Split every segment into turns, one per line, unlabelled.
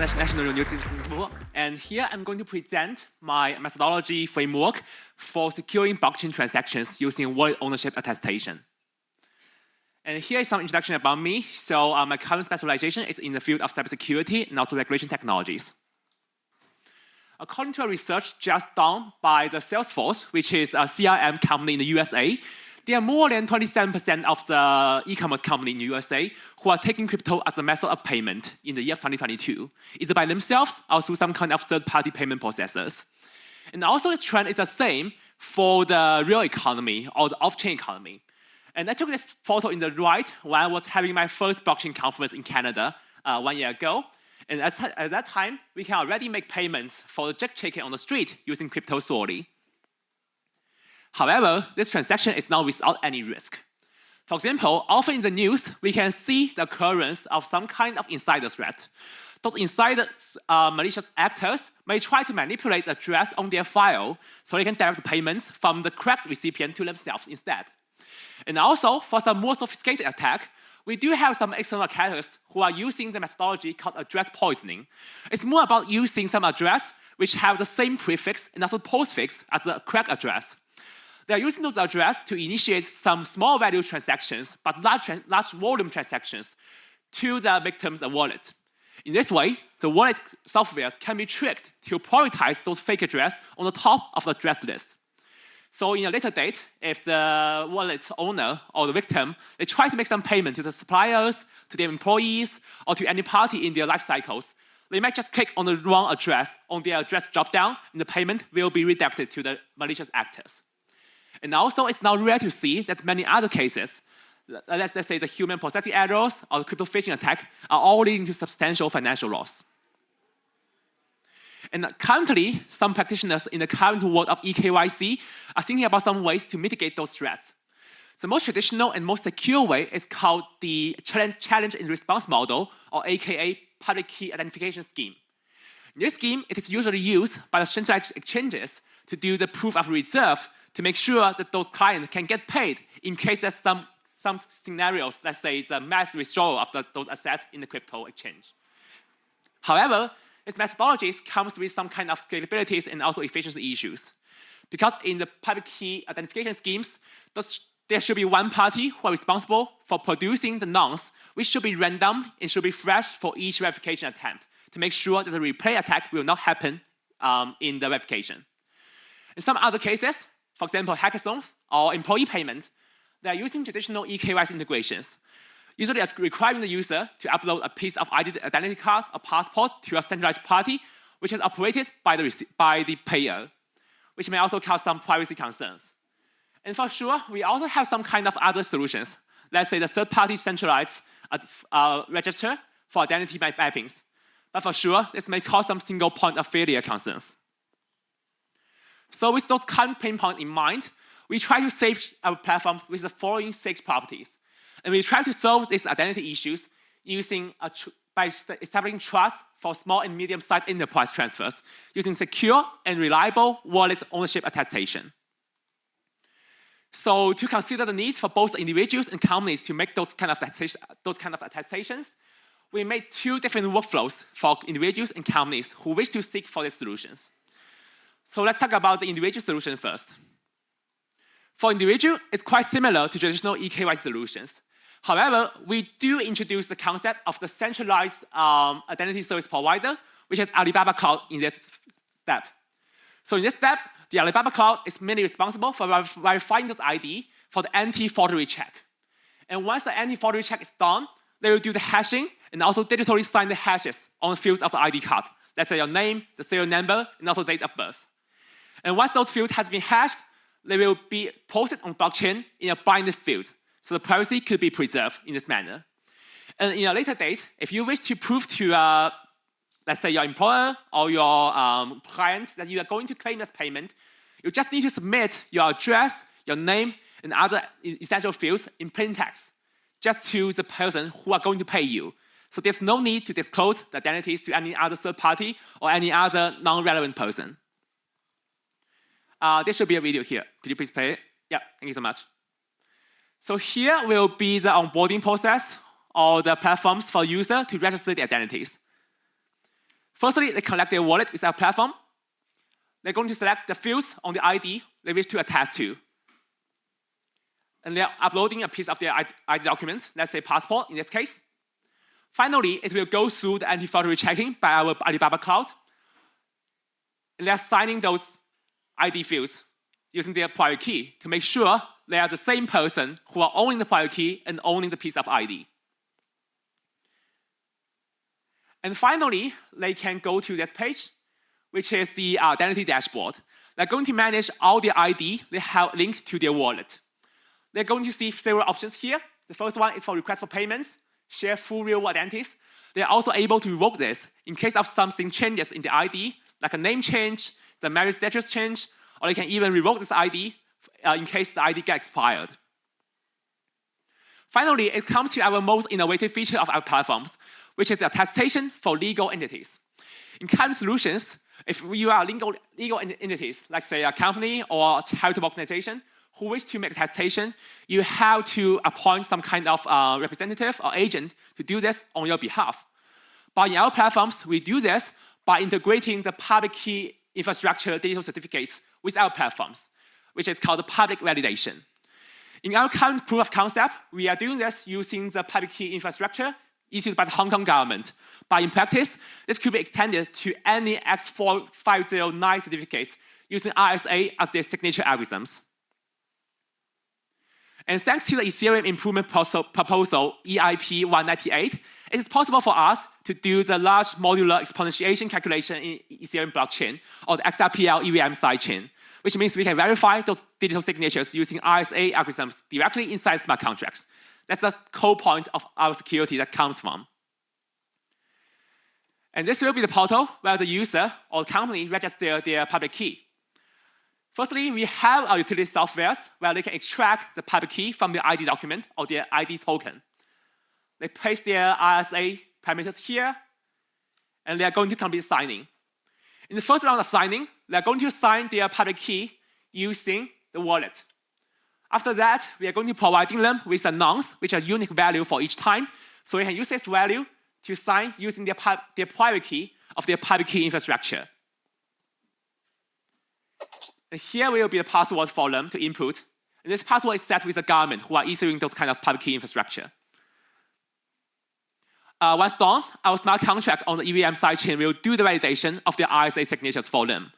International University of Singapore, and here I'm going to present my methodology framework for securing blockchain transactions using wallet ownership attestation. And here is some introduction about me. So my current specialization is in the field of cybersecurity and also regulation technologies. According to a research just done by the Salesforce, which is a CRM company in the USA, there are more than 27% of the e-commerce company in the USA who are taking crypto as a method of payment in the year 2022, either by themselves or through some kind of third-party payment processors. And also this trend is the same for the real economy or the off-chain economy. And I took this photo in the right when I was having my first blockchain conference in Canada 1 year ago. And at that time, we can already make payments for the jerk chicken on the street using crypto solely. However, this transaction is now without any risk. For example, often in the news, we can see the occurrence of some kind of insider threat. Those insider malicious actors may try to manipulate the address on their file so they can direct payments from the correct recipient to themselves instead. And also, for some more sophisticated attack, we do have some external attackers who are using the methodology called address poisoning. It's more about using some address which have the same prefix and also postfix as the correct address. They are using those addresses to initiate some small value transactions, but large volume transactions to the victim's wallet. In this way, the wallet software can be tricked to prioritize those fake addresses on the top of the address list. So in a later date, if the wallet owner or the victim, they try to make some payment to the suppliers, to their employees, or to any party in their life cycles, they might just click on the wrong address on their address dropdown, and the payment will be redirected to the malicious actors. And also, it's now rare to see that many other cases, let's say the human processing errors or the crypto phishing attack, are all leading to substantial financial loss. And currently, some practitioners in the current world of eKYC are thinking about some ways to mitigate those threats. The most traditional and most secure way is called the challenge and response model, or AKA public key identification scheme. In this scheme, it is usually used by the centralized exchanges to do the proof of reserve to make sure that those clients can get paid in case there's some scenarios, let's say it's a mass withdrawal of those assets in the crypto exchange. However, this methodology comes with some kind of scalabilities and also efficiency issues. Because in the public key identification schemes, there should be one party who are responsible for producing the nonce, which should be random and should be fresh for each verification attempt to make sure that the replay attack will not happen in the verification. In some other cases, for example, hackathons or employee payment, they are using traditional eKYC integrations, usually requiring the user to upload a piece of identity card or passport to a centralized party, which is operated by the payer, which may also cause some privacy concerns. And for sure, we also have some kind of other solutions. Let's say the third-party centralized register for identity mappings. But for sure, this may cause some single point of failure concerns. So with those current pain points in mind, we try to save our platforms with the following 6 properties. And we try to solve these identity issues by establishing trust for small and medium-sized enterprise transfers using secure and reliable wallet ownership attestation. So to consider the needs for both individuals and companies to make those kind of attestations, we made 2 different workflows for individuals and companies who wish to seek for these solutions. So let's talk about the individual solution first. For individual, it's quite similar to traditional eKYC solutions. However, we do introduce the concept of the centralized identity service provider, which is Alibaba Cloud in this step. So in this step, the Alibaba Cloud is mainly responsible for verifying this ID for the anti-forgery check. And once the anti-forgery check is done, they will do the hashing and also digitally sign the hashes on the fields of the ID card. Let's say your name, the serial number, and also date of birth. And once those fields have been hashed, they will be posted on blockchain in a binding field, so the privacy could be preserved in this manner. And in a later date, if you wish to prove to, let's say, your employer or your client that you are going to claim this payment, you just need to submit your address, your name, and other essential fields in plain text, just to the person who are going to pay you. So there's no need to disclose the identities to any other third party or any other non-relevant person. There should be a video here. Could you please play it? Yeah, thank you so much. So here will be the onboarding process or the platforms for user to register the identities. Firstly, they connect their wallet with our platform. They're going to select the fields on the ID they wish to attach to. And they're uploading a piece of their ID documents, let's say passport in this case. Finally, it will go through the anti-forgery checking by our Alibaba Cloud. And they're signing those ID fields using their private key to make sure they are the same person who are owning the private key and owning the piece of ID. And finally, they can go to this page, which is the identity dashboard. They're going to manage all the ID they have linked to their wallet. They're going to see several options here. The first one is for request for payments, share full real identities. They're also able to revoke this in case of something changes in the ID, like a name change, the marriage status change, or they can even revoke this ID in case the ID gets expired. Finally, it comes to our most innovative feature of our platforms, which is the attestation for legal entities. In current solutions, if you are legal entities, like say a company or a charitable organization, who wish to make attestation, you have to appoint some kind of representative or agent to do this on your behalf. But in our platforms, we do this by integrating the public key infrastructure digital certificates with our platforms, which is called public validation. In our current proof of concept, we are doing this using the public key infrastructure issued by the Hong Kong government. But in practice, this could be extended to any X4509 certificates using RSA as their signature algorithms. And thanks to the Ethereum Improvement Proposal EIP 198, it is possible for us to do the large modular exponentiation calculation in Ethereum blockchain, or the XRPL EVM sidechain, which means we can verify those digital signatures using RSA algorithms directly inside smart contracts. That's the core point of our security that comes from. And this will be the portal where the user or company register their public key. Firstly, we have our utility softwares where they can extract the public key from the ID document or their ID token. They place their RSA parameters here, and they are going to complete signing. In the first round of signing, they are going to sign their public key using the wallet. After that, we are going to providing them with a nonce, which is a unique value for each time, so they can use this value to sign using their private key of their public key infrastructure. And here will be a password for them to input. And this password is set with the government who are issuing those kind of public key infrastructure. Once done, our smart contract on the EVM sidechain will do the validation of the RSA signatures for them.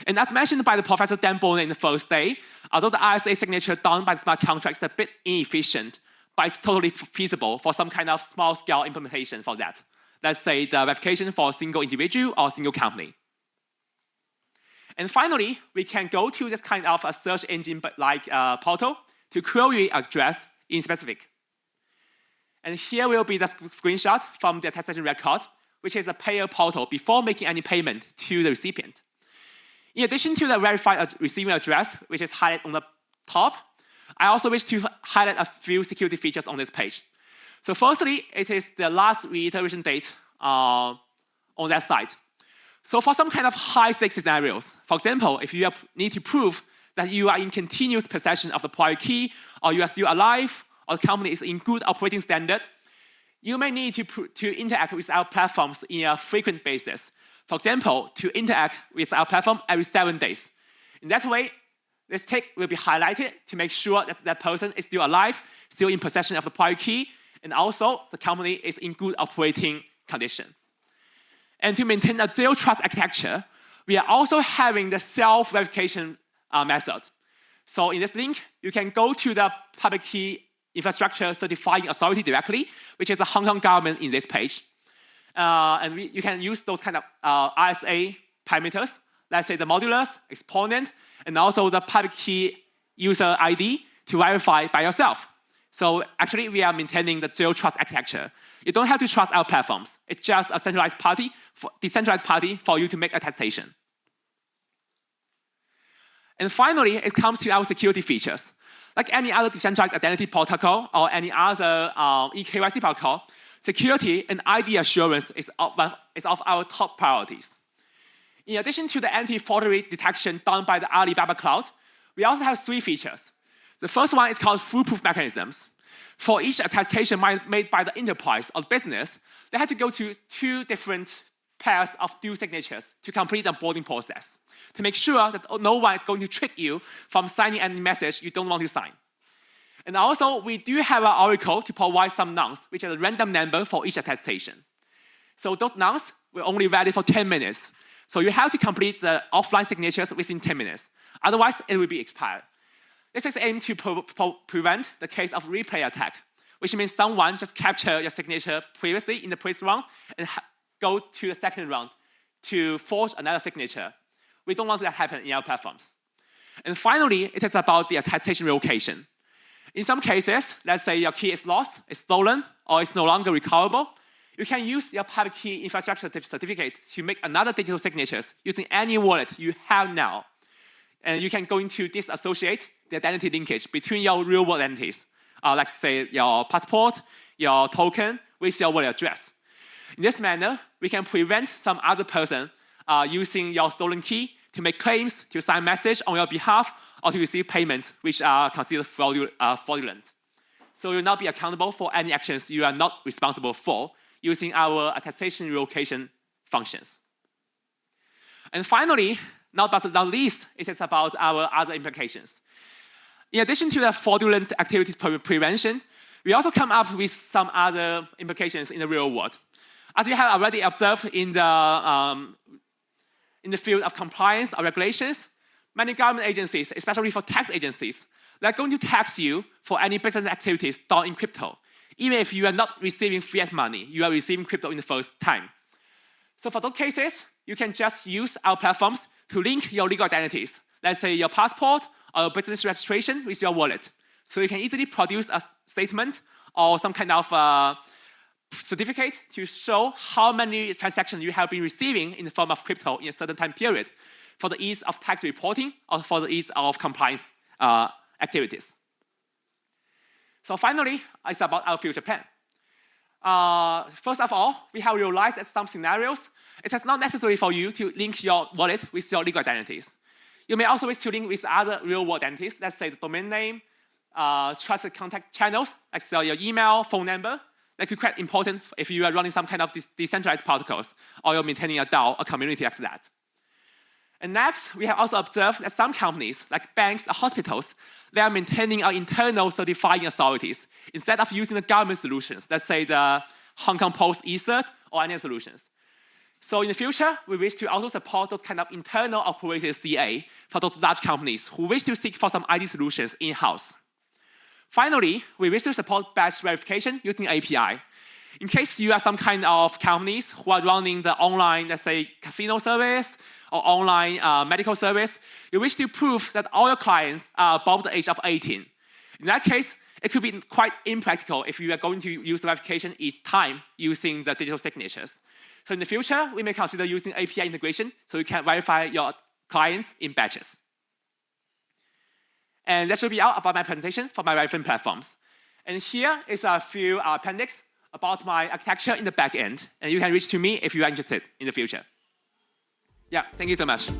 And as mentioned by the Professor Dan Bonner in the first day, although the RSA signature done by the smart contract is a bit inefficient, but it's totally feasible for some kind of small-scale implementation for that. Let's say the verification for a single individual or a single company. And finally, we can go to this kind of a search engine-like portal to query address in specific. And here will be the screenshot from the attestation record, which is a payer portal before making any payment to the recipient. In addition to the verified receiving address, which is highlighted on the top, I also wish to highlight a few security features on this page. So firstly, it is the last reiteration date on that site. So for some kind of high-stakes scenarios, for example, if you need to prove that you are in continuous possession of the private key, or you are still alive, or the company is in good operating standard, you may need to interact with our platforms in a frequent basis. For example, to interact with our platform every 7 days. In that way, this tick will be highlighted to make sure that that person is still alive, still in possession of the private key, and also the company is in good operating condition. And to maintain a zero-trust architecture, we are also having the self-verification method. So in this link, you can go to the public key infrastructure certifying authority directly, which is the Hong Kong government in this page. And you can use those kind of RSA parameters, let's say the modulus, exponent, and also the public key user ID to verify by yourself. So actually, we are maintaining the zero-trust architecture. You don't have to trust our platforms. It's just a decentralized party for you to make attestation. And finally, it comes to our security features. Like any other decentralized identity protocol or any other eKYC protocol, security and ID assurance is of our top priorities. In addition to the anti-forgery detection done by the Alibaba Cloud, we also have 3 features. The first one is called foolproof mechanisms. For each attestation made by the enterprise or business, they had to go to 2 different pairs of dual signatures to complete the onboarding process, to make sure that no one is going to trick you from signing any message you don't want to sign. And also, we do have an oracle to provide some nonce, which is a random number for each attestation. So those nonce will only valid for 10 minutes. So you have to complete the offline signatures within 10 minutes. Otherwise, it will be expired. This is aimed to prevent the case of replay attack, which means someone just capture your signature previously in the previous round and go to the second round to forge another signature. We don't want that to happen in our platforms. And finally, it is about the attestation revocation. In some cases, let's say your key is lost, it's stolen, or it's no longer recoverable, you can use your public key infrastructure certificate to make another digital signatures using any wallet you have now. And you can go into disassociate the identity linkage between your real-world entities, like say your passport, your token, with your wallet address. In this manner, we can prevent some other person using your stolen key to make claims, to sign message on your behalf, or to receive payments which are considered fraudulent. So you will not be accountable for any actions you are not responsible for using our attestation revocation functions. And finally, not but not least, it is about our other implications. In addition to the fraudulent activities prevention, we also come up with some other implications in the real world. As you have already observed in the field of compliance or regulations, many government agencies, especially for tax agencies, they're going to tax you for any business activities done in crypto. Even if you are not receiving fiat money, you are receiving crypto in the first time. So for those cases, you can just use our platforms to link your legal identities, let's say your passport or your business registration with your wallet. So you can easily produce a statement or some kind of certificate to show how many transactions you have been receiving in the form of crypto in a certain time period for the ease of tax reporting or for the ease of compliance activities. So finally, it's about our future plan. First of all, we have realized that some scenarios, it is not necessary for you to link your wallet with your legal identities. You may also wish to link with other real-world identities, let's say the domain name, trusted contact channels, like your email, phone number. That could be quite important if you are running some kind of decentralized protocols or you're maintaining a DAO, a community like that. And next, we have also observed that some companies, like banks or hospitals, they are maintaining our internal certifying authorities instead of using the government solutions, let's say the Hong Kong Post eCert or any solutions. So in the future, we wish to also support those kind of internal operated CA for those large companies who wish to seek for some ID solutions in-house. Finally, we wish to support batch verification using API. In case you are some kind of companies who are running the online, let's say, casino service or online medical service, you wish to prove that all your clients are above the age of 18. In that case, it could be quite impractical if you are going to use the verification each time using the digital signatures. So in the future, we may consider using API integration so you can verify your clients in batches. And that should be all about my presentation for my reference platforms. And here is a few appendix about my architecture in the back end. And you can reach to me if you are interested in the future. Yeah, thank you so much.